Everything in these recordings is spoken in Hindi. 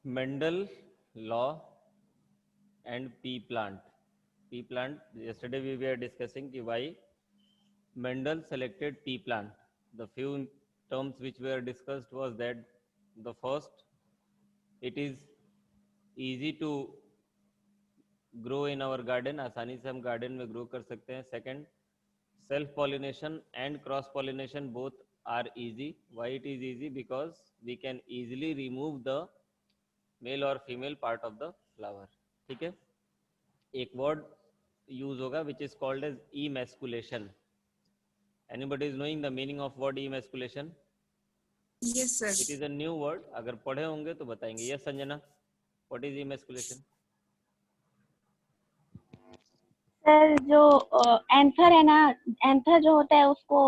Mendel law and pea plant. Pea plant. Yesterday we were discussing why Mendel selected pea plant. The few terms which were discussed was that the first, it is easy to grow in our garden, आसानी से हम garden में grow कर सकते हैं. Second, self pollination and cross pollination both are easy. Why it is easy? Because we can easily remove the male or female part of the flower. ठीक है. एक word use होगा which is called as emasculation. Anybody is knowing the meaning of word emasculation? Yes, sir. It is a new word. अगर पढ़े होंगे तो बताएंगे. Yes, Sanjana. What is emasculation? Sir जो एंथर है ना, एंथर जो होता है उसको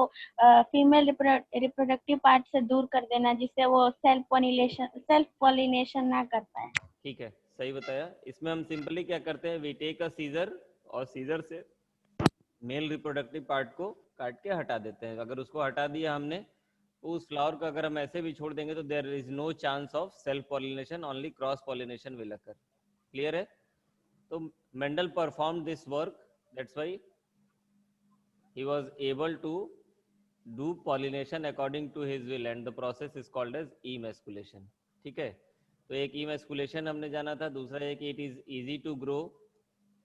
फीमेल रिप्रोडक्टिव पार्ट से दूर कर देना, जिससे वो सेल्फ पॉलिनेशन ना कर पाए. ठीक है, सही बताया. इसमें हम सिंपली क्या करते हैं, वी टेक अ सीजर और सीजर से मेल रिप्रोडक्टिव पार्ट को काट के हटा देते हैं. अगर उसको हटा दिया हमने तो उस फ्लावर को अगर हम ऐसे भी छोड़ देंगे तो there is no chance of self pollination, only cross pollination will clear. क्लियर है? तो Mendel perform this work, that's why he was able to do pollination according to his will and the process is called as emasculation. ठीक है. तो एक emasculation हमने जाना था. दूसरा है कि it is easy to grow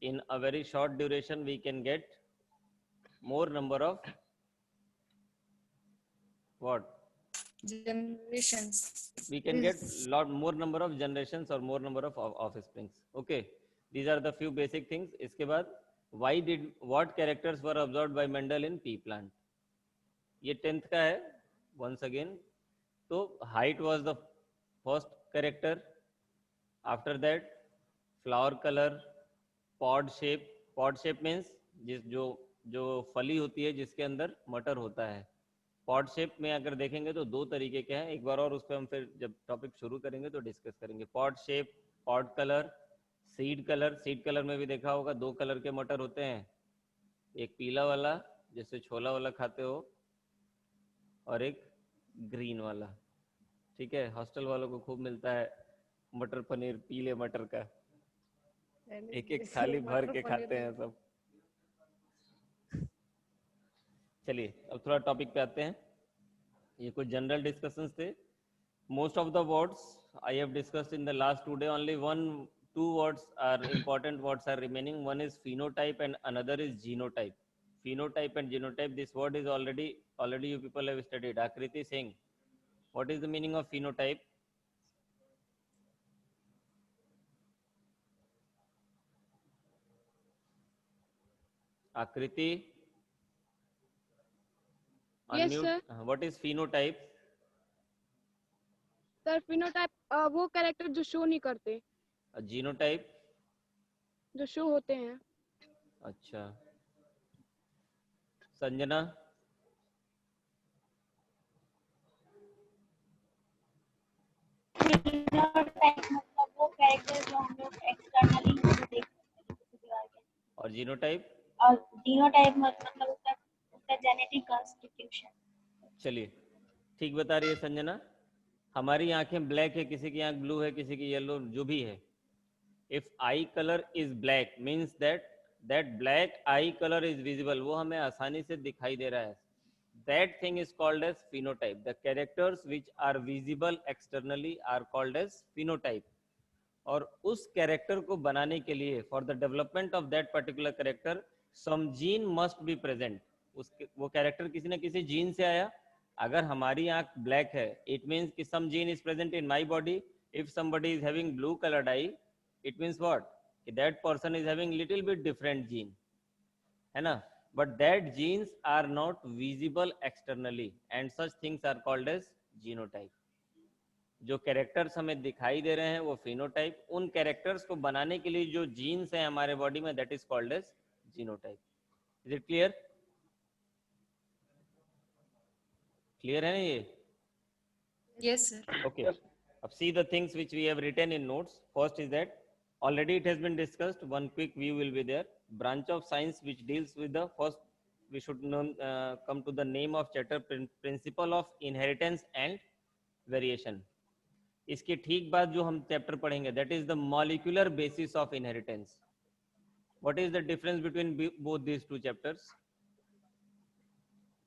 in a very short duration. We can get more number of what? Generations. We can get lot more number of generations or more number of offsprings. Okay, these are the few basic things. इसके बाद what characters were observed by Mendel in pea plant? ये 10th का है. once again, तो height was the first character. after that flower color, pod shape means जिस जो फली होती है जिसके अंदर मटर होता है. पॉड शेप में अगर देखेंगे तो दो तरीके के हैं. एक बार और उस पर हम फिर जब टॉपिक शुरू करेंगे तो डिस्कस करेंगे. Pod shape, pod colour, seed colour में भी देखा होगा दो कलर के मटर होते हैं. एक पीला वाला जैसे छोला वाला खाते हो और एक ग्रीन वाला. ठीक है, हॉस्टल वालों को खूब मिलता है मटर पनीर, पीले मटर का. एक एक थाली भर के खाते हैं सब. चलिए अब थोड़ा टॉपिक पे आते हैं. ये कुछ जनरल डिस्कशंस थे. most of the words I have discussed in the last 2 days. Only two words are important words are remaining. One is phenotype and another is genotype. Phenotype and genotype, this word is already you people have studied. Akriti Singh, what is the meaning of phenotype? Akriti, Yes, unmute. sir. What is phenotype? Sir phenotype वो कैरेक्टर जो शो नहीं करते, Genotype? जो शो होते हैं. अच्छा, संजना. मतलब वो कैरेक्टर जो हम लोग एक्सटर्नली देख सकते हैं किसी दीवार के. और जीनोटाइप? और जीनोटाइप मतलब उसका जेनेटिक कॉन्स्टिट्यूशन. चलिए, ठीक बता रही है संजना. हमारी आंखें ब्लैक है, किसी की आंख ब्लू है, किसी की येलो, जो भी है. If eye colour is black means that black eye colour is visible, वो हमें आसानी से दिखाई दे रहा है. That thing is called as phenotype. The characters which are visible externally are called as phenotype. और उस कैरेक्टर को बनाने के लिए, for the development of that particular character, some gene must be present. वो कैरेक्टर किसी न किसी जीन से आया. अगर हमारी आंख ब्लैक है, इट मीन्स कि some gene is present in my body. If somebody is having blue colored eye, it means what? that person is having little bit different gene, है ना. but that genes are not visible externally and such things are called as genotype. जो कैरेक्टर्स हमें दिखाई दे रहे हैं वो फिनोटाइप. उन कैरेक्टर्स को बनाने के लिए जो जीन्स हैं हमारे बॉडी में, that is called as genotype. Is it clear? Clear है ना ये? Yes, sir. Okay. अब see the things which we have written in notes. First is that already it has been discussed. One quick view will be there. Branch of science which deals with the first, we should know, come to the name of chapter, principle of inheritance and variation. इसके ठीक बाद जो हम चैप्टर पढ़ेंगे that is the molecular basis of inheritance. What is the difference between both these two chapters?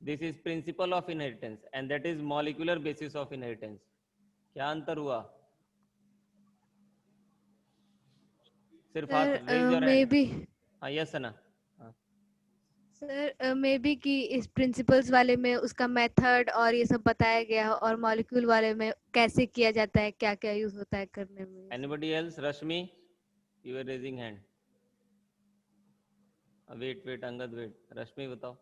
This is principle of inheritance and that is molecular basis of inheritance. क्या अंतर हुआ? सिर्फ हाथ raise your मे hand. बी हाँ yes ना. हाँ. सर मे बी कि इस प्रिंसिपल्स वाले में उसका मेथड और ये सब बताया गया और मॉलिक्यूल वाले में कैसे किया जाता है, क्या क्या यूज होता है करने में. Anybody else? Rashmi, you were raising hand. Wait Angad wait. रश्मि बताओ.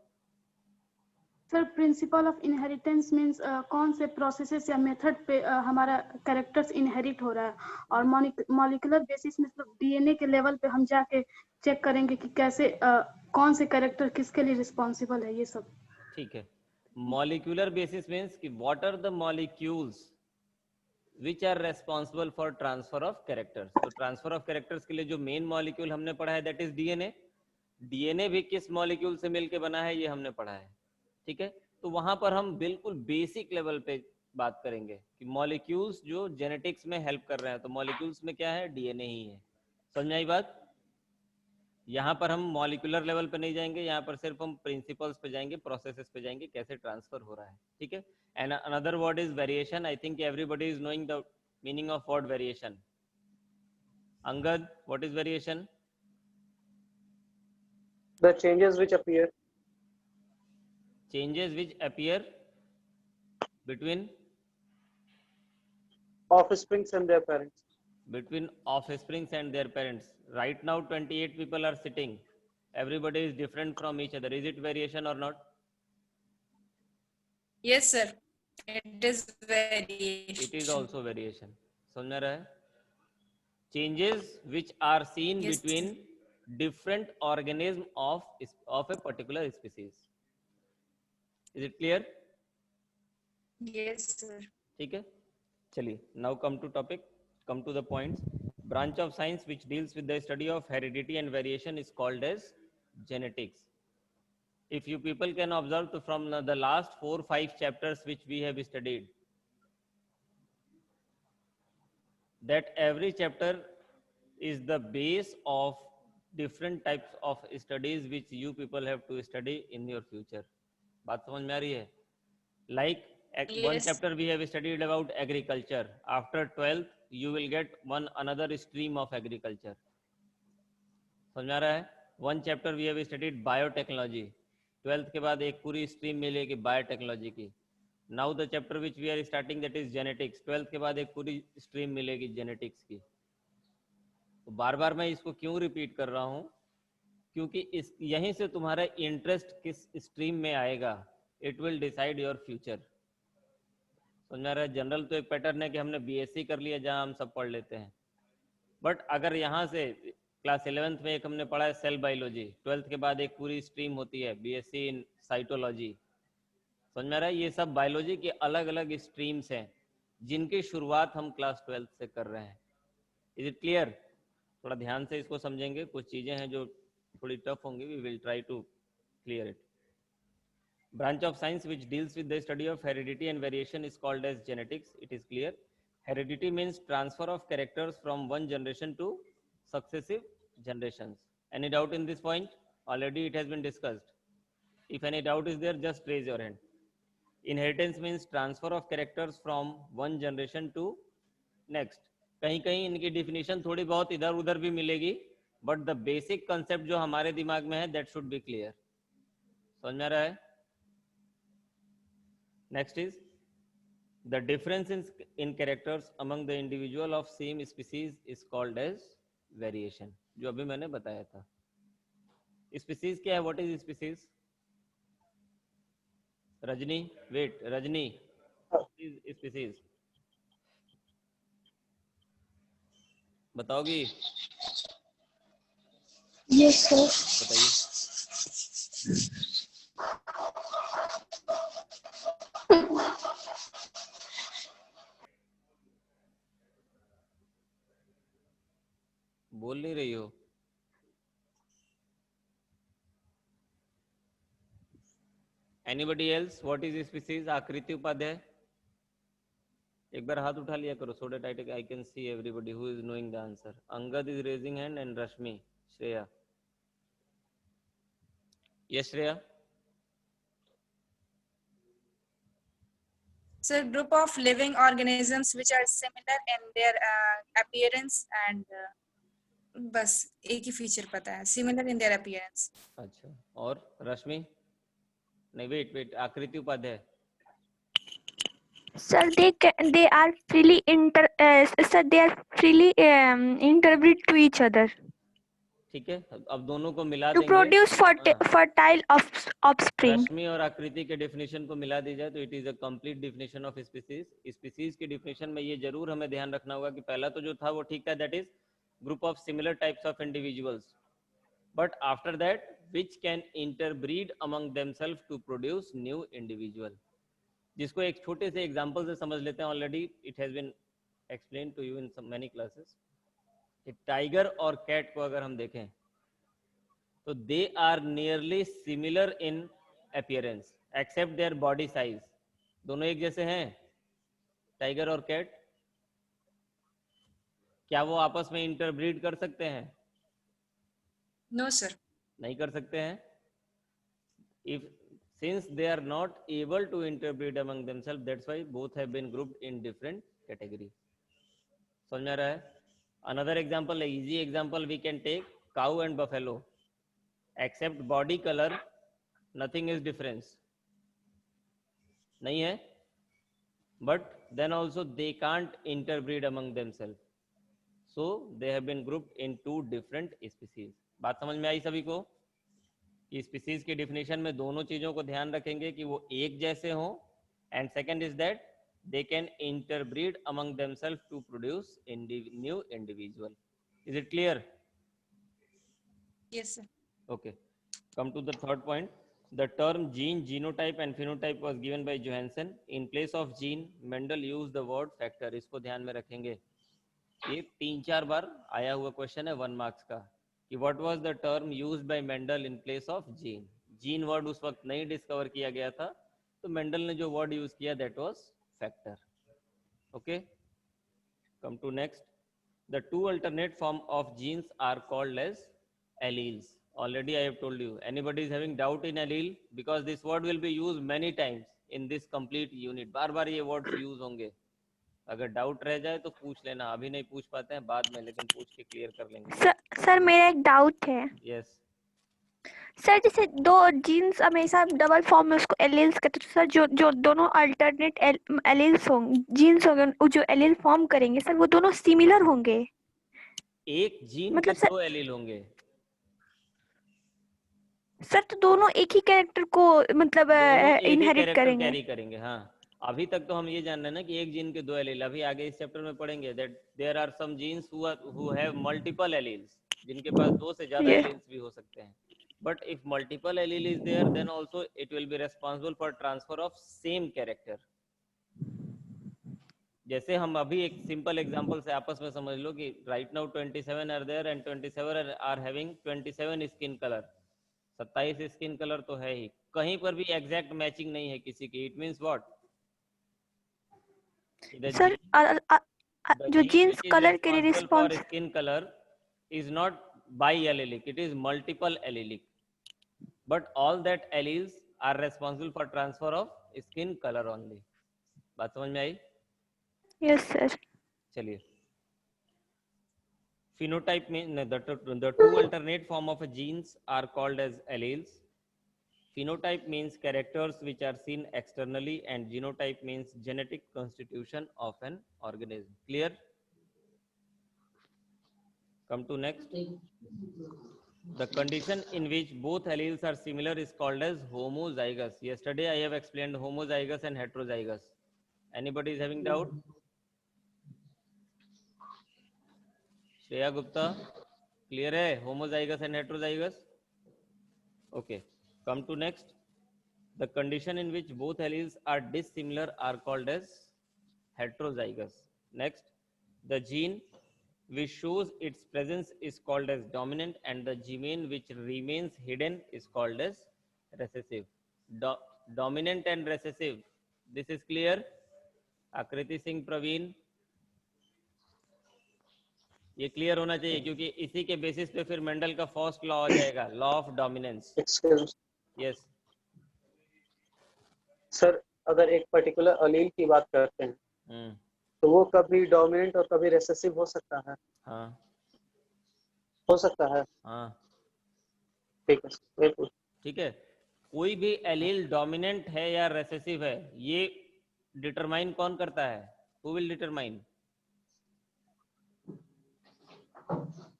Sir principle of inheritance means कौन से प्रोसेसेस या मेथड पे हमारा कैरेक्टर्स इनहेरिट हो रहा है, और मॉलिक्यूलर बेसिस मतलब डीएनए के लेवल पे हम जाके चेक करेंगे कि कैसे कौन से कैरेक्टर किसके लिए रिस्पॉन्सिबल है, ये सब. ठीक है. मॉलिक्यूलर बेसिस मीन्स कि what are the molecules which are responsible for transfer of characters. तो ट्रांसफर ऑफ कैरेक्टर्स के लिए जो मेन मॉलिक्यूल हमने पढ़ा है दैट इज डीएनए. डीएनए भी किस मॉलिक्यूल से मिलके बना है ये हमने पढ़ा है. ठीक है. तो वहां पर हम बिल्कुल बेसिक लेवल पे बात करेंगे कि मॉलिक्यूल्स जो जेनेटिक्स में हेल्प कर रहे हैं, तो मॉलिक्यूल्स में क्या है, डीएनए ही है. समझ आई बात. यहाँ पर हम मॉलिक्यूलर लेवल पे नहीं जाएंगे, यहाँ पर सिर्फ हम प्रिंसिपल्स पे जाएंगे, प्रोसेसेस पे जाएंगे, कैसे ट्रांसफर हो रहा है. ठीक है. And another word is variation. I think everybody is knowing the meaning of word variation. Angad, what is variation? The changes which appear. Changes which appear between Offsprings and their parents. between offsprings and their parents. Right now 28 people are sitting. Everybody is different from each other. Is it variation or not? Yes, sir. It is variation. It is also variation. समझ में रहा है? Changes which are seen Yes, between different organism of a particular species. Is it clear? Yes, sir. ठीक है. चलिए, now come to topic, come to the points. Branch of science which deals with the study of heredity and variation is called as genetics. If you people can observe from the last 4-5 chapters which we have studied, that every chapter is the base of different types of studies which you people have to study in your future. बात समझ में आ रही है? Like one Yes. chapter we have studied about agriculture. After 12th you will get another stream of agriculture. समझ में आ रहा है? One chapter we have studied biotechnology. 12th के बाद एक पूरी stream मिलेगी biotechnology की. Now the chapter which we are starting that is genetics. 12th के बाद एक पूरी stream मिलेगी genetics की. तो बार बार मैं इसको क्यों रिपीट कर रहा हूँ? क्योंकि इस यहीं से तुम्हारा इंटरेस्ट किस स्ट्रीम में आएगा, it will decide your future. समझ में आ रहा है? जनरल तो एक पैटर्न है कि हमने बीएससी कर लिया जहाँ हम सब पढ़ लेते हैं, बट अगर यहाँ से क्लास 11th में एक हमने पढ़ा है सेल बायोलॉजी, 12th के बाद एक पूरी स्ट्रीम होती है बीएससी इन साइटोलॉजी. समझ में आ रहा है? ये सब बायोलॉजी के अलग अलग स्ट्रीम्स हैं जिनकी शुरुआत हम क्लास 12th से कर रहे हैं. Is it clear? थोड़ा ध्यान से इसको समझेंगे. कुछ चीज़ें हैं जो थोड़ी टफ होंगी. We will try to clear it. Branch of science which deals with the study of heredity and variation is called as genetics. It is clear. Heredity means transfer of characters from one generation to successive generations. Any doubt in this point? Already it has been discussed. If any doubt is there, just raise your hand. Inheritance means transfer of characters from one generation to next. कहीं कहीं इनकी definition थोड़ी बहुत इधर उधर भी मिलेगी, but the basic concept जो हमारे दिमाग में है that should be clear. समझ में आ रहा है? Next is the difference in characters among the individual of same species is called as variation. जो अभी मैंने बताया था. Species क्या है? What is species? Rajni, wait, Rajni, what is species? बताओगी? Yes, sir. बताइए. बोल नहीं रही हो. Anybody else? What is species? आकृति उपाध्याय. एक बार हाथ उठा लिया करो, so that I can see everybody who is knowing the answer. Angad is raising hand and Rashmi. Shreya. Yes, Shreya. So group of living organisms which are similar in their appearance and बस एक ही फीचर पता है, similar in their appearance. अच्छा, और रश्मि? नहीं, वेट, आकृति Upadhyay. Sir, they are freely interbreed to each other ठीक है, अब दोनों को मिला to देंगे. produce fertile offspring. रश्मि और आकृति के डेफिनेशन को मिला दी जाए तो it is a complete definition of species. Species की डेफिनेशन में ये जरूर हमें ध्यान रखना होगा कि पहला तो जो था वो ठीक था, that is group of similar types of individuals, but after that which can interbreed among themselves to produce new individual. जिसको एक छोटे से एग्जांपल से समझ लेते हैं. Already it has been explain to you in many classes. एक टाइगर और कैट को अगर हम देखें तो they are nearly similar in appearance except their body size. दोनों एक जैसे हैं टाइगर और कैट. क्या वो आपस में इंटरब्रीड कर सकते हैं? No sir. नहीं कर सकते हैं. If since they are not able to interbreed among themselves, that's why both have been grouped in different categories. समझ में आ रहा है? Another example, a easy example we can take cow and buffalo. Except body color, nothing is difference. नहीं है? But then also they can't interbreed among themselves. So they have been grouped in two different species. बात समझ में आई सभी को? कि स्पीसीज की डिफिनेशन में दोनों चीजों को ध्यान रखेंगे कि वो एक जैसे हों, and second is that they can interbreed among themselves to produce new individual. Is it clear? Yes sir. Okay, come to the third point. The term gene, genotype and phenotype was given by Johansen. In place of gene, Mendel used the word factor. इसको ध्यान में रखेंगे. ये 3-4 बार आया हुआ क्वेश्चन है 1 मार्क्स का कि what was the term used by Mendel in place of gene. Gene word उस वक्त नहीं डिस्कवर किया गया था, तो मेंडल ने जो वर्ड यूज किया that was factor. Okay, come to next. The two alternate form of genes are called as alleles. Already I have told you. Anybody is having doubt in allele? Because this word will be used many times in this complete unit. बार बार ये words use होंगे. अगर डाउट रह जाए तो पूछ लेना. अभी नहीं पूछ पाते हैं, बाद में लेकिन पूछ के क्लियर कर लेंगे. सर मेरा एक डाउट है. यस. सर जैसे दो जीन्स हमेशा डबल फॉर्म में उसको एलील्स कहते हैं, सर जो दोनों अल्टरनेट एलील्स होंगे, जीन्स होंगे, जो एलील फॉर्म करेंगे सर वो दोनों सिमिलर होंगे? एक जीन मतलब के 2 एलील होंगे. सर तो दोनों एक ही कैरेक्टर को मतलब इनहेरिट करेंगे? कैरी करेंगे. हाँ, अभी तक तो हम ये जान रहे हैं ना कि एक जीन के 2 एलील. अभी आगे इस चैप्टर में पढ़ेंगे that there are some genes who have multiple alleles, जिनके पास 2 से ज्यादा एलील्स भी हो सकते हैं. But if multiple allele is there then also it will be responsible for transfer of same character. जैसे हम अभी एक सिंपल एग्जांपल से आपस में समझ लो कि right now 27 are there and 27 are having 27 skin colour. 27 skin colour तो है ही, कहीं पर भी एग्जैक्ट मैचिंग नहीं है किसी की. It means what? सर जो जीन्स कलर के लिए response skin colour is not biallelic, it is multiple allelic, but all that alleles are responsible for transfer of skin colour only. बात समझ में आई? Yes sir. चलिए. Phenotype means the two alternate form of genes are called as alleles. Phenotype means characters which are seen externally, and genotype means genetic constitution of an organism. Clear? Come to next. The condition in which both alleles are similar is called as homozygous. Yesterday I have explained homozygous and heterozygous. Anybody is having doubt? Shreya Gupta, clear है? Homozygous and heterozygous. Okay, come to next. The condition in which both alleles are dissimilar are called as heterozygous. Next, the gene which shows its presence is called as dominant, and the gene which remains hidden is called as recessive. Dominant and recessive, this is clear? आकृति सिंह, प्रवीण, ये क्लियर होना चाहिए क्योंकि इसी के बेसिस पे फिर मेंडल का फर्स्ट लॉ आ जाएगा, law of dominance. Excuse yes sir, अगर एक पर्टिकुलर अलील की बात करते हैं तो वो कभी डोमिनेंट और कभी रेसेसिव हो सकता है। हाँ हो सकता है। हाँ ठीक है बिल्कुल। ठीक है, कोई भी एलील डोमिनेंट है या रेसेसिव है, ये डिटरमाइन कौन करता है? Who will determine?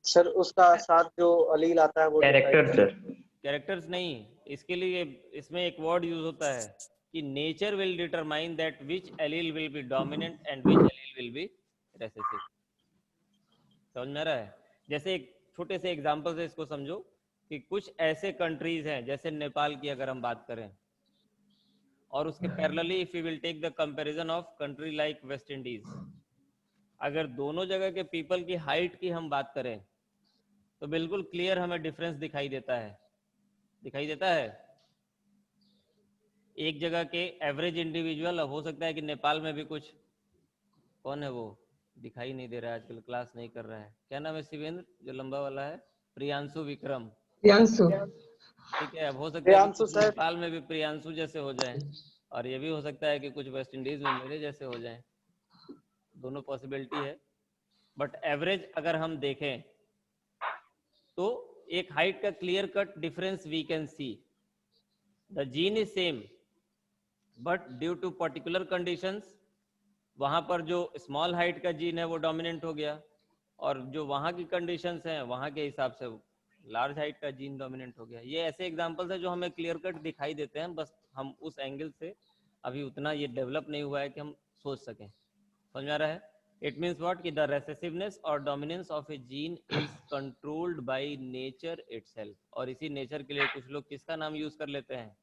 सर उसका साथ जो अलील आता है वो कैरेक्टर सर। कैरेक्टर्स नहीं, इसके लिए इसमें एक वर्ड यूज होता है कि nature will determine that which allele will be dominant and which allele will be recessive. समझ में आ रहा है? जैसे एक छोटे से एग्जांपल से इसको समझो कि कुछ ऐसे कंट्रीज हैं, जैसे नेपाल की अगर हम बात करें, और उसके parallelly if you will take the comparison of country like West Indies, अगर दोनों जगह के पीपल की हाइट की हम बात करें तो बिल्कुल क्लियर हमें डिफरेंस दिखाई देता है। दिखाई देता है एक जगह के एवरेज इंडिविजुअल, हो सकता है कि नेपाल में भी कुछ, कौन है वो, दिखाई नहीं दे रहा है आजकल, क्लास नहीं कर रहा है, क्या नाम है शिवेंद्र जो लंबा वाला है? प्रियांशु विक्रम। प्रियांशु। ठीक है, अब हो सकता है कि प्रियांशु कुछ सर। नेपाल में भी प्रियांशु जैसे हो जाएं, और ये भी हो सकता है कि कुछ वेस्ट इंडीज में मेरे जैसे हो जाएं, दोनों पॉसिबिलिटी है। बट एवरेज अगर हम देखें तो एक हाइट का clear cut difference we can see. The gene is same but due to particular conditions वहां पर जो स्मॉल हाइट का जीन है वो डोमिनेंट हो गया, और जो वहां की कंडीशंस हैं वहां के हिसाब से लार्ज हाइट का जीन डोमिनेंट हो गया। ये ऐसे एग्जांपल्स है जो हमें क्लियर कट दिखाई देते हैं, बस हम उस एंगल से अभी उतना ये डेवलप नहीं हुआ है कि हम सोच सकें। समझ में आ रहा है? इट मीन्स व्हाट कि द रेसेसिवनेस और dominance of A gene is controlled by nature itself. और इसी नेचर के लिए कुछ लोग किसका नाम यूज कर लेते हैं?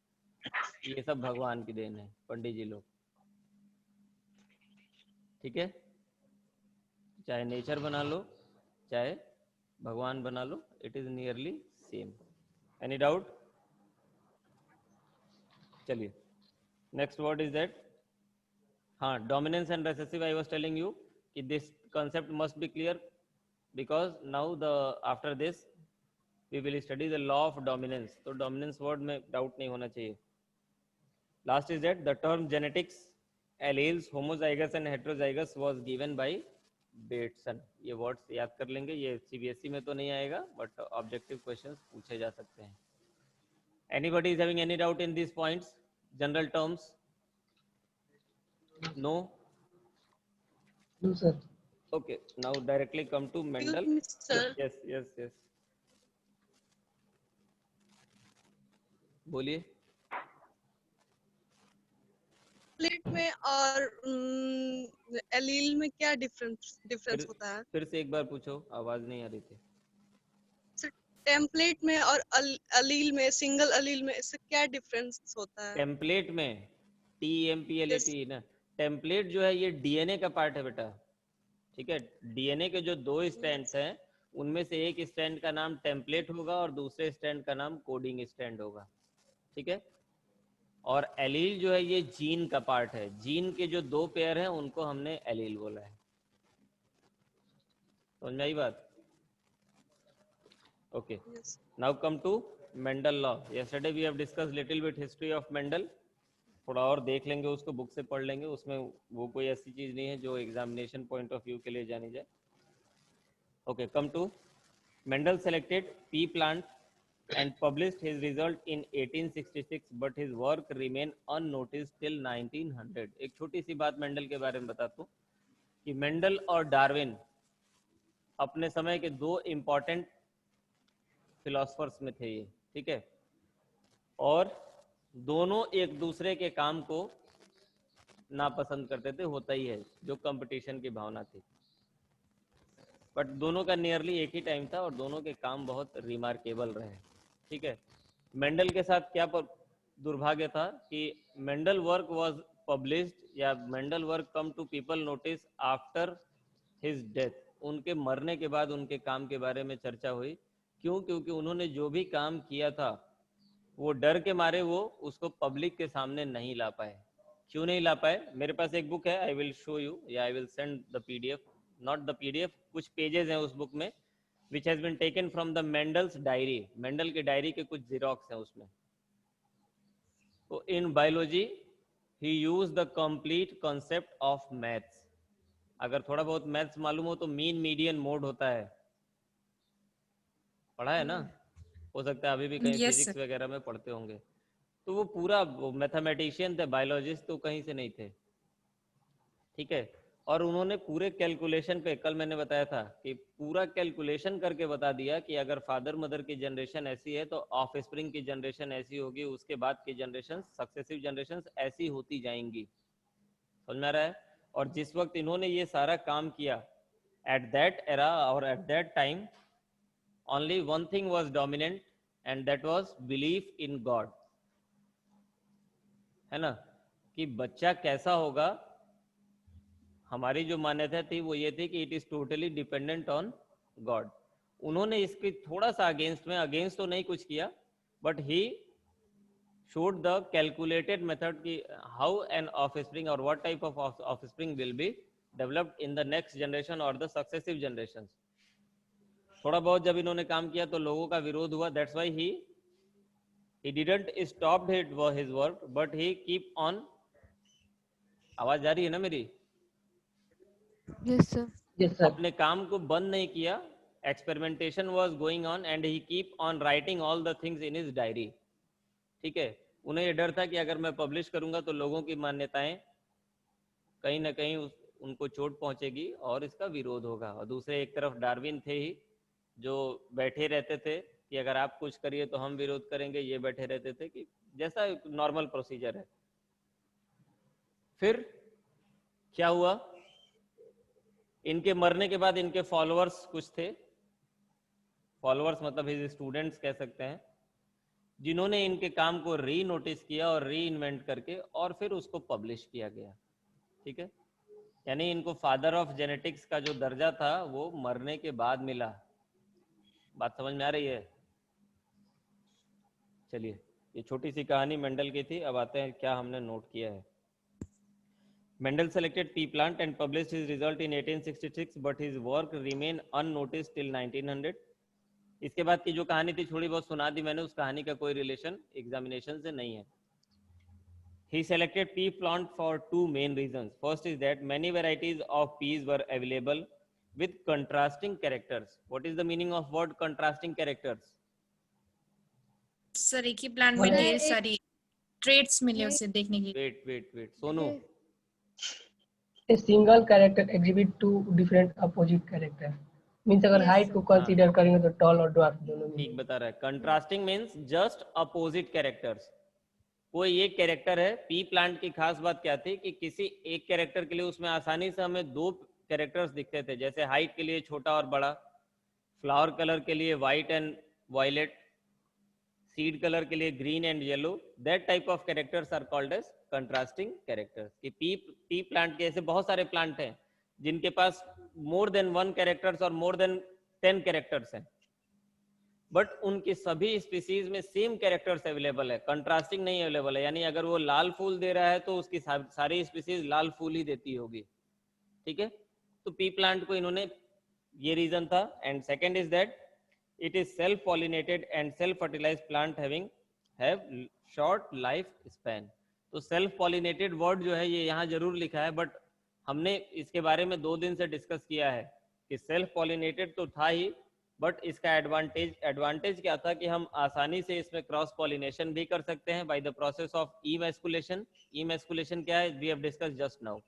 ये सब भगवान की देन है, पंडित जी लोग। ठीक है, चाहे नेचर बना लो चाहे भगवान बना लो, it is nearly same. Any doubt? चलिए नेक्स्ट वर्ड इज दैट, हाँ, dominance and recessive. I was telling you कि this concept must be clear because now the after this we will study the law of dominance। तो dominance word में doubt नहीं होना चाहिए। Last is that the term genetics alleles homozygous and heterozygous was given by Bateson। ये वर्ड्स याद कर लेंगे, ये CBSE में तो नहीं आएगा बट ऑब्जेक्टिव क्वेश्चंस पूछे जा सकते हैं। Anybody is having any doubt in these points, general terms? No? No sir। Okay, now directly come to Mendel। sir। Yes बोलिए। टेम्पलेट में और एलील में क्या डिफरेंस होता है? फिर से एक बार पूछो, आवाज नहीं आ रही थी। टेम्पलेट में और अलील में, सिंगल अलील में, इससे क्या डिफरेंस होता है? टेम्पलेट में TEMPLATE ना, टेम्पलेट जो है ये DNA का पार्ट है बेटा। ठीक है, DNA के जो 2 स्ट्रैंड्स हैं उनमें से एक स्ट्रैंड का नाम टेम्पलेट होगा और दूसरे स्ट्रैंड का नाम कोडिंग स्ट्रैंड होगा। ठीक है, और एलील जो है ये जीन का पार्ट है। जीन के जो 2 पेयर हैं उनको हमने एलील बोला है। समझ में आई बात? Okay, now come to Mendel law. Yesterday we have discuss little bit history of Mendel, थोड़ा और देख लेंगे उसको, बुक से पढ़ लेंगे, उसमें वो कोई ऐसी चीज नहीं है जो एग्जामिनेशन पॉइंट ऑफ व्यू के लिए जानी जाए। Okay, come to Mendel selected pea plant and published his result in 1866 but his work remained unnoticed till 1900। एक छोटी सी बात मेंडल के बारे में बताता हूँ कि मेंडल और डार्विन अपने समय के 2 इम्पॉर्टेंट फिलोसफर्स में थे ये। ठीक है, और दोनों एक दूसरे के काम को नापसंद करते थे, होता ही है, जो कंपटीशन की भावना थी, बट दोनों का नियरली एक ही टाइम था और दोनों के काम बहुत रिमार्केबल रहे। ठीक है, मेंडल के साथ क्या दुर्भाग्य था कि मेंडल वर्क वाज पब्लिश्ड या Mendel work come to people notice after his death. उनके मरने के बाद उनके काम के बारे में चर्चा हुई। क्यों? क्योंकि उन्होंने जो भी काम किया था वो डर के मारे वो उसको पब्लिक के सामने नहीं ला पाए। क्यों नहीं ला पाए? मेरे पास एक बुक है, आई विल शो यू या I will send the PDF, not the PDF, कुछ पेजेस हैं उस बुक में which has been taken from the Mendel's diary, Mendel के डायरी के कुछ जीरोक्स हैं उसमें। तो in biology he use the complete concept of maths. अगर थोड़ा बहुत मैथ्स मालूम हो तो मीन मीडियन मोड होता है, पढ़ा है ना? हो सकता है अभी भी कहीं Yes, फिजिक्स sir. वगैरह में पढ़ते होंगे। तो वो पूरा मैथमेटिशियन थे, बायोलॉजिस्ट तो कहीं से नहीं थे, ठीक है। और उन्होंने पूरे कैलकुलेशन पे, कल मैंने बताया था कि पूरा कैलकुलेशन करके बता दिया कि अगर फादर मदर की जनरेशन ऐसी है तो ऑफ स्प्रिंग की जनरेशन ऐसी होगी, उसके बाद की जनरेशन, सक्सेसिव जनरेशन ऐसी होती जाएंगी। समझ में आ रहा है? और जिस वक्त इन्होंने ये सारा काम किया, एट दैट एरा और at that time only one thing was dominant and that was belief in God, है ना? कि बच्चा कैसा होगा, हमारी जो मान्यता थी वो ये थी कि it is totally dependent on God. उन्होंने इसके थोड़ा सा अगेंस्ट में, अगेंस्ट तो नहीं कुछ किया, but he showed the calculated method ki how an offspring or what type of offspring will be developed in the next generation or the successive generations। थोड़ा बहुत जब इन्होंने काम किया तो लोगों का विरोध हुआ, that's why he didn't stop his work but he keep on। आवाज जा रही है ना मेरी? Yes sir. Yes, sir. अपने काम को बंद नहीं किया, experimentation was going on and he keep on writing all the things in his diary, ठीक है। उन्हें ये डर था कि अगर मैं पब्लिश करूंगा तो लोगों की मान्यताएं कहीं ना कहीं उनको चोट पहुंचेगी और इसका विरोध होगा। और दूसरे एक तरफ डार्विन थे ही जो बैठे रहते थे कि अगर आप कुछ करिए तो हम विरोध करेंगे, ये बैठे रहते थे कि जैसा नॉर्मल प्रोसीजर है। फिर क्या हुआ, इनके मरने के बाद इनके फॉलोअर्स कुछ थे, फॉलोअर्स मतलब हिज स्टूडेंट्स कह सकते हैं, जिन्होंने इनके काम को री नोटिस किया और री इन्वेंट करके और फिर उसको पब्लिश किया गया, ठीक है। यानी इनको फादर ऑफ जेनेटिक्स का जो दर्जा था वो मरने के बाद मिला। बात समझ में आ रही है? चलिए, ये छोटी सी कहानी मेंडल की थी। अब आते हैं क्या हमने नोट किया है। Mendel selected pea plant and published his result in 1866, but his work remained unnoticed till 1900। इसके बाद की जो कहानी थी थोड़ी बहुत सुना दी मैंने, उस कहानी का कोई रिलेशन एग्जामिनेशन से नहीं है। He selected pea plant for two main reasons. First is that many varieties of peas were available with contrasting characters. What is the meaning of word contrasting characters? Sir एक ही प्लांट में Well, ढेर सारी ट्रेड्स मिले ये- उसे देखने की। Wait, Sonu. a single character exhibit two different opposite character means अगर Yes, हाइट को कंसीडर करेंगे तो टॉल और ड्वार्फ दोनों में ठीक बता रहा है। Contrasting means just opposite characters. कोई एक कैरेक्टर है, पी प्लांट की खास बात क्या थी कि किसी एक कैरेक्टर के लिए उसमें आसानी से हमें दो कैरेक्टर्स दिखते थे, जैसे हाइट के लिए छोटा और बड़ा, फ्लावर कलर के लिए white and violet, seed colour के लिए green and yellow. That type of characters are called as contrasting characters. कि पी प्लांट के ऐसे बहुत सारे प्लांट हैं जिनके पास मोर देन वन कैरेक्टर्स और मोर देन 10 कैरेक्टर्स हैं, बट उनकी सभी स्पीसीज में सेम कैरेक्टर्स अवेलेबल है, कंट्रास्टिंग नहीं अवेलेबल है। यानी अगर वो लाल फूल दे रहा है तो उसकी सारी स्पीसीज लाल फूल ही देती होगी, ठीक है। तो पी प्लांट को इन्होंने, ये रीजन था। And second is that it is self pollinated and self fertilized plant have short life span। तो self pollinated वर्ड जो है ये यहाँ जरूर लिखा है, बट हमने इसके बारे में 2 दिन से डिस्कस किया है कि self pollinated तो था ही, बट इसका एडवांटेज क्या था कि हम आसानी से इसमें क्रॉस पॉलिनेशन भी कर सकते हैं by the process of emasculation. Emasculation क्या है, we have discuss just now.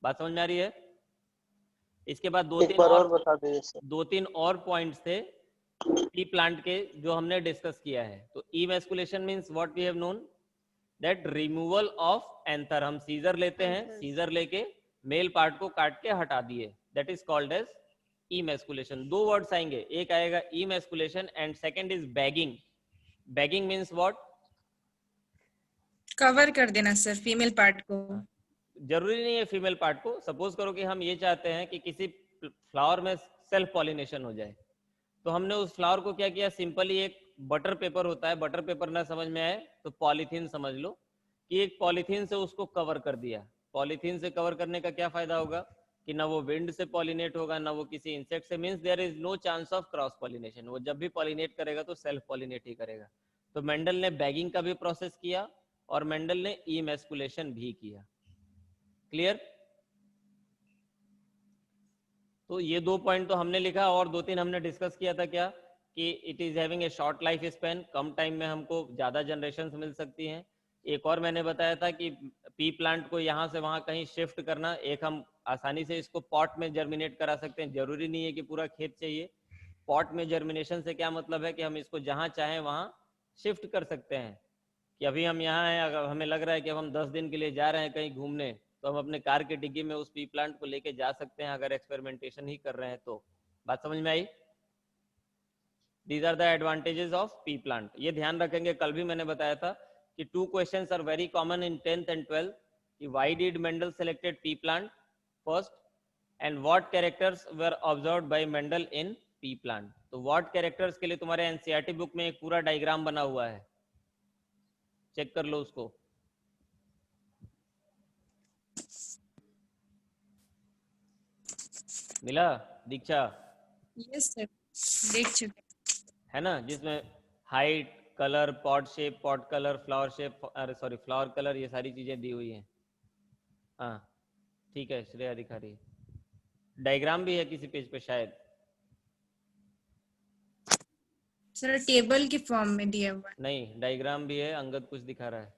बात समझ में आ रही है? इसके बाद एक बार और बता दीजिए सर। 2-3 और पॉइंट्स थे पी प्लांट के जो हमने डिस्कस किया है। तो emasculation means what we have known that removal of anther. हम सीजर लेते हैं, सीजर लेके मेल पार्ट को काट के हटा दिए, that is called as emasculation. 2 words आएंगे, एक आएगा emasculation and second is bagging. Bagging means what? Cover कर देना सर फीमेल पार्ट को। जरूरी नहीं है फीमेल पार्ट को। सपोज करो कि हम ये चाहते हैं कि किसी फ्लावर में सेल्फ पॉलिनेशन हो जाए, तो हमने उस फ्लावर को क्या किया, सिंपली एक बटर पेपर होता है, बटर पेपर ना समझ में आए तो पॉलीथीन समझ लो, कि एक पॉलीथीन से उसको कवर कर दिया। पॉलीथीन से कवर करने का क्या फायदा होगा कि ना वो विंड से पॉलिनेट होगा ना वो किसी इंसेक्ट से, means there is no chance of cross pollination. वो जब भी पॉलिनेट करेगा तो सेल्फ पॉलिनेट ही करेगा। तो मेंडल ने बैगिंग का भी प्रोसेस किया और मेंडल ने इमैस्कुलेशन भी किया। क्लियर? तो ये 2 पॉइंट तो हमने लिखा और 2-3 हमने डिस्कस किया था क्या कि it is having a short life span, come time में हमको ज्यादा जनरेशंस मिल सकती हैं। एक और मैंने बताया था कि पी प्लांट को यहाँ से वहाँ कहीं शिफ्ट करना, एक हम आसानी से इसको पॉट में जर्मिनेट करा सकते हैं, जरूरी नहीं है कि पूरा खेत चाहिए। पॉट में जर्मिनेशन से क्या मतलब है कि हम इसको जहाँ चाहें वहाँ शिफ्ट कर सकते हैं। कि अभी हम यहाँ हैं, अगर हमें लग रहा है कि अब हम 10 दिन के लिए जा रहे हैं कहीं घूमने, तो हम अपने कार के डिग्गी में उस पी प्लांट को लेके जा सकते हैं अगर एक्सपेरिमेंटेशन ही कर रहे हैं तो। बात समझ में आई? These are the advantages of pea plant. ये ध्यान रखेंगे, कल भी मैंने बताया था कि 2 questions are very common in 10th and 12th कि why did Mendel selected pea plant first and what characters were observed by Mendel in pea plant. तो what characters के लिए तुम्हारे NCERT बुक में एक पूरा डायग्राम बना हुआ है, चेक कर लो उसको। मिला दीक्षा? यस सर, देख चुके है ना, जिसमें height, colour, pot shape, pot colour, flower shape, अरे सॉरी फ्लावर कलर, ये सारी चीजें दी हुई हैं। हाँ ठीक है, श्रेया दिखा रही है। डायग्राम भी है किसी पेज पे शायद। सर, टेबल के फॉर्म में दिया हुआ है। नहीं, डायग्राम भी है, अंगद कुछ दिखा रहा है।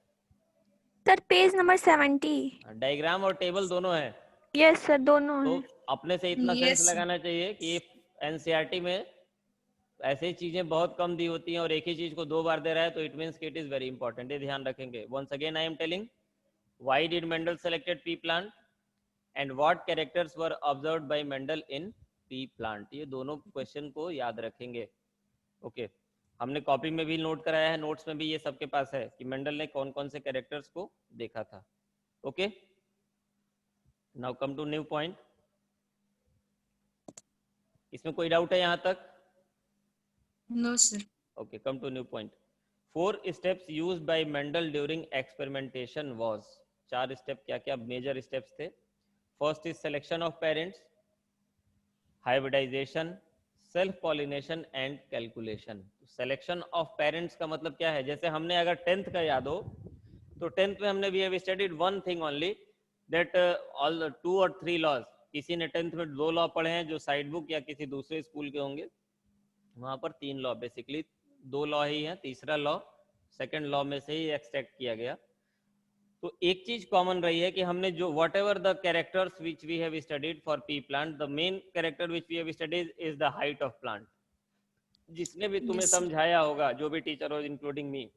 Sir page number 70। डायग्राम और टेबल दोनों है। यस सर, दोनों तो हैं। अपने से इतना Yes, सेंस sir. लगाना चाहिए कि एनसीईआरटी में ऐसी चीजें बहुत कम दी होती हैं और एक ही चीज को 2 बार दे रहा है, तो इट मींस कि इट इज वेरी इंपॉर्टेंट। ये ध्यान रखेंगे। Once again I am telling, why did Mendel selected pea plant and what characters were observed by Mendel in pea plant. ये दोनों क्वेश्चन को याद रखेंगे। ओके, हमने कॉपी में भी नोट कराया है, नोट्स में भी ये सबके पास है कि मेंडल ने कौन कौन से कैरेक्टर्स को देखा था। Okay, now come to new point. इसमें कोई डाउट है यहाँ तक? No sir. Okay, come to new point. 4 steps used by Mendel during experimentation was, 4 step क्या क्या मेजर स्टेप्स थे? First is selection of parents, hybridization, self pollination and calculation. Selection of parents का मतलब क्या है? जैसे हमने अगर 10th का याद हो तो 10th में हमने we have studied one thing only, that all 2 और 3 लॉज। किसी ने 10th में 2 लॉ पढ़े हैं जो साइड बुक या किसी दूसरे स्कूल के होंगे, वहां पर 3 लॉ, बेसिकली 2 लॉ ही है, तीसरा लॉ सेकंड लॉ में से ही एक्सट्रैक्ट किया गया। तो एक चीज कॉमन रही है कि हमने जो whatever the characters which we have studied for pea plant, the main character which we have studied is the height of plant. जिसने भी तुम्हें Yes. समझाया होगा, जो भी टीचर हो इंक्लूडिंग मी,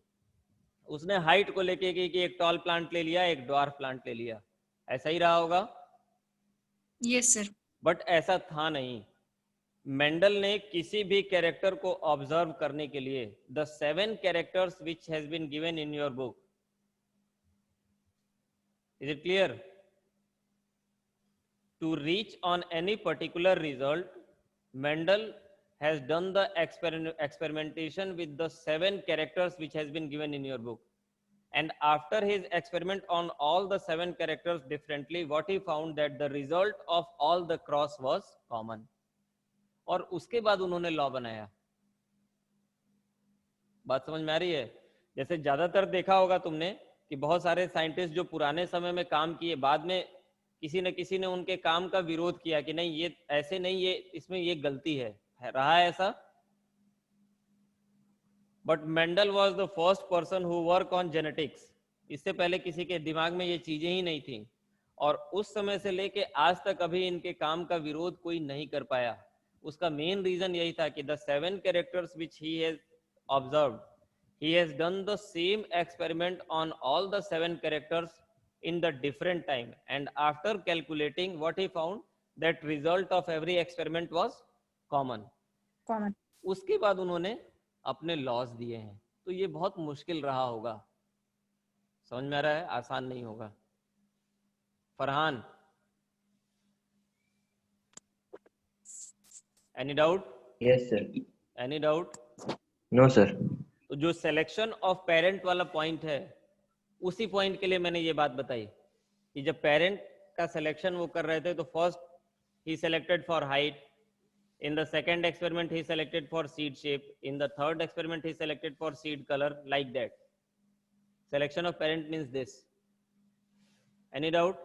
उसने हाइट को लेके कि एक टॉल प्लांट ले लिया, एक ड्वार्फ प्लांट ले लिया, ऐसा ही रहा होगा। Yes sir. बट ऐसा था नहीं। मेंडल ने किसी भी कैरेक्टर को ऑब्जर्व करने के लिए the 7 characters which has been given in your book, is it clear? To reach on any particular result, Mendel has done the experimentation with the 7 characters which has been given in your book, and after his experiment on all the 7 characters differently, what he found that the result of all the cross was common. और उसके बाद उन्होंने लॉ बनाया। बात समझ में आ रही है? जैसे ज्यादातर देखा होगा तुमने कि बहुत सारे साइंटिस्ट जो पुराने समय में काम किए, बाद में किसी न किसी ने उनके काम का विरोध किया कि नहीं ये ऐसे नहीं, ये इसमें ये गलती है, रहा है ऐसा। But Mendel was the first person who work on genetics. इससे पहले किसी के दिमाग में ये चीजें ही नहीं थी, और उस समय से लेके आज तक अभी इनके काम का विरोध कोई नहीं कर पाया। उसका मेन रीजन यही था कि the 7 characters which he has observed, he has done the same experiment on all the 7 characters in the different time, and after calculating what he found that result of every experiment was common. उसके बाद उन्होंने अपने लॉज दिए हैं। तो ये बहुत मुश्किल रहा होगा, समझ में आ रहा है? आसान नहीं होगा। Farhan, any doubt? Yes sir. Any doubt? No sir. तो जो सिलेक्शन ऑफ पेरेंट वाला पॉइंट है, उसी पॉइंट के लिए मैंने ये बात बताई कि जब पेरेंट का सिलेक्शन वो कर रहे थे तो first he selected for height, in the second experiment he selected for seed shape, in the third experiment he selected for seed color, like that. Selection of parent means this. Any doubt?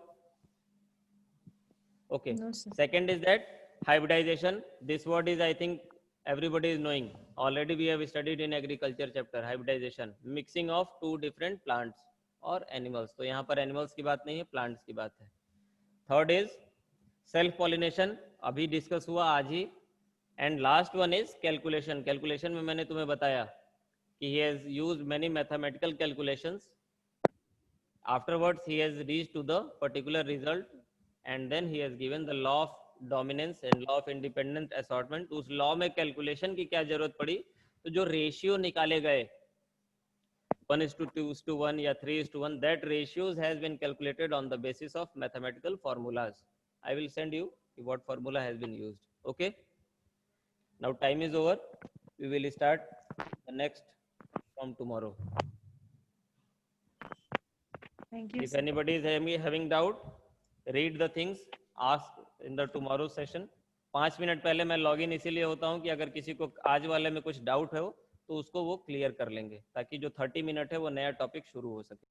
Okay. No, sir. Second is that hybridization. This word is, I think everybody is knowing, already we have studied in agriculture chapter. Hybridization, mixing of two different plants or animals. तो यहाँ पर animals की बात नहीं है, plants की बात है. Third is self pollination, अभी डिस्कस हुआ आज ही. And last one is calculation. Calculation में मैंने तुम्हें बताया कि he has used many mathematical calculations. Afterwards he has reached to the particular result and then he has given the law of dominance and law of independent assortment. उस लॉ में कैलकुलेशन की क्या जरूरत पड़ी, तो जो रेशियो निकाले गए 1:2:1 या 3:1, that ratios has been calculated on the basis of mathematical formulas. I will send you what formula has been used. Okay. Now time is over. We will start the next from tomorrow. Thank you, If sir. anybody is having doubt, read the things, ask in the tomorrow session. 5 minute पहले मैं लॉगिन इसीलिए होता हूँ कि अगर किसी को आज वाले में कुछ डाउट हो तो उसको वो क्लियर कर लेंगे, ताकि जो 30 मिनट है वो नया टॉपिक शुरू हो सके.